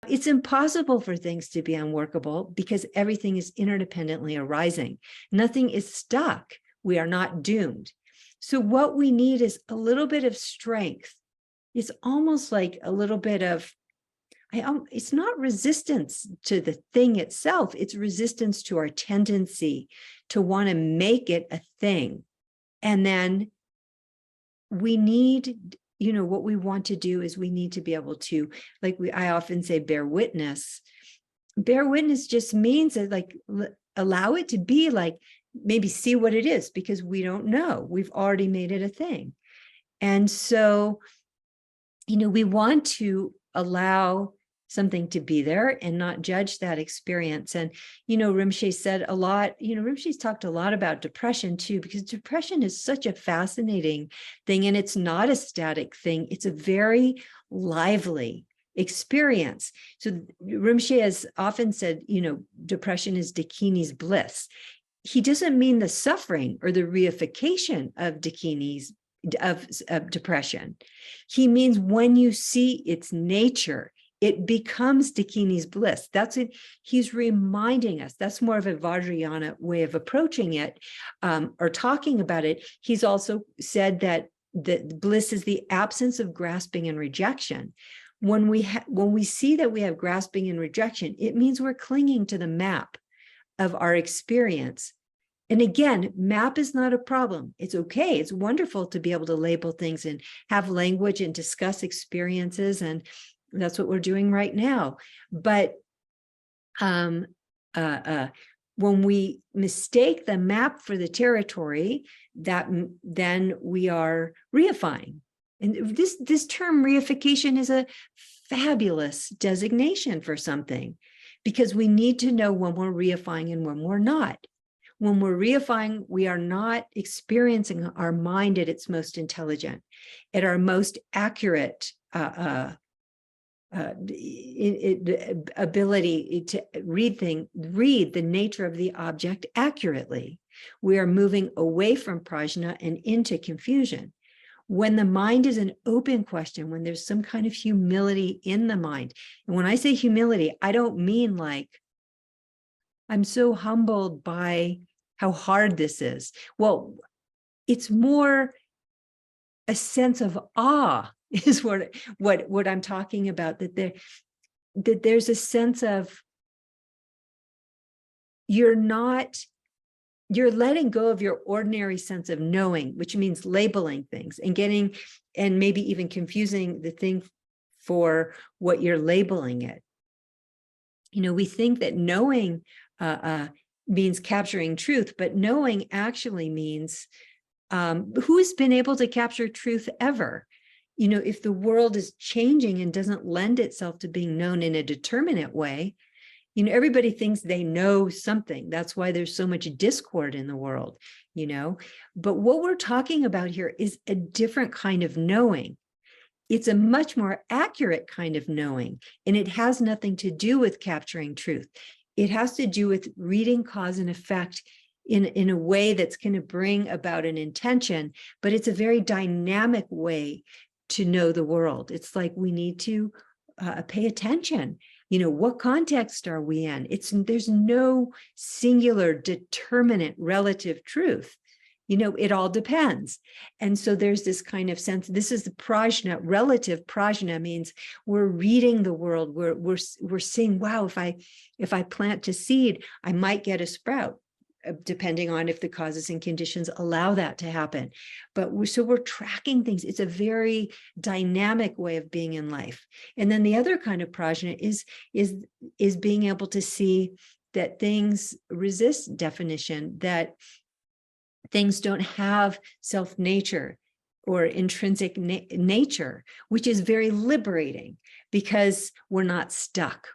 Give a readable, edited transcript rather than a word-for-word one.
It's impossible for things to be unworkable because everything is interdependently arising. Nothing is stuck. We are not doomed. So what we need is a little bit of strength. It's almost like a little bit of, it's not resistance to the thing itself. It's resistance to our tendency to want to make it a thing. And then we need, what we want to do is we need to be able to, I often say, bear witness. Bear witness just means that, allow it to be, maybe see what it is, because we don't know. We've already made it a thing. And so, we want to allow something to be there and not judge that experience. And, Rinpoche said a lot, Rinpoche's talked a lot about depression too, because depression is such a fascinating thing, and it's not a static thing. It's a very lively experience. So Rinpoche has often said, depression is Dakini's bliss. He doesn't mean the suffering or the reification of Dakini's of depression. He means when you see its nature, it becomes Dakini's bliss. That's it. He's reminding us. That's more of a Vajrayana way of approaching it, or talking about it. He's also said that the bliss is the absence of grasping and rejection. When we see that we have grasping and rejection, it means we're clinging to the map of our experience. And again, map is not a problem. It's okay. It's wonderful to be able to label things and have language and discuss experiences. And that's what we're doing right now. But when we mistake the map for the territory, then we are reifying. And this term reification is a fabulous designation for something, because we need to know when we're reifying and when we're not. When we're reifying, we are not experiencing our mind at its most intelligent, at our most accurate ability to read the nature of the object accurately. We are moving away from prajna and into confusion. When the mind is an open question, when there's some kind of humility in the mind, and when I say humility, I don't mean like, I'm so humbled by how hard this is. Well, it's more a sense of awe is what I'm talking about, that there's a sense of you're letting go of your ordinary sense of knowing, which means labeling things and maybe even confusing the thing for what you're labeling it. We think that knowing means capturing truth, but knowing actually means who's been able to capture truth ever? If the world is changing and doesn't lend itself to being known in a determinate way, everybody thinks they know something. That's why there's so much discord in the world, But what we're talking about here is a different kind of knowing. It's a much more accurate kind of knowing, and it has nothing to do with capturing truth. It has to do with reading cause and effect in a way that's going to bring about an intention, but it's a very dynamic way to know the world. It's like we need to pay attention. What context are we in? There's no singular determinate relative truth. It all depends. And so there's this kind of sense, this is the prajna. Relative prajna means we're reading the world. We're seeing, wow, if I plant a seed, I might get a sprout, depending on if the causes and conditions allow that to happen. But we're tracking things. It's a very dynamic way of being in life. And then the other kind of prajna is being able to see that things resist definition, that things don't have self-nature or intrinsic nature, which is very liberating because we're not stuck.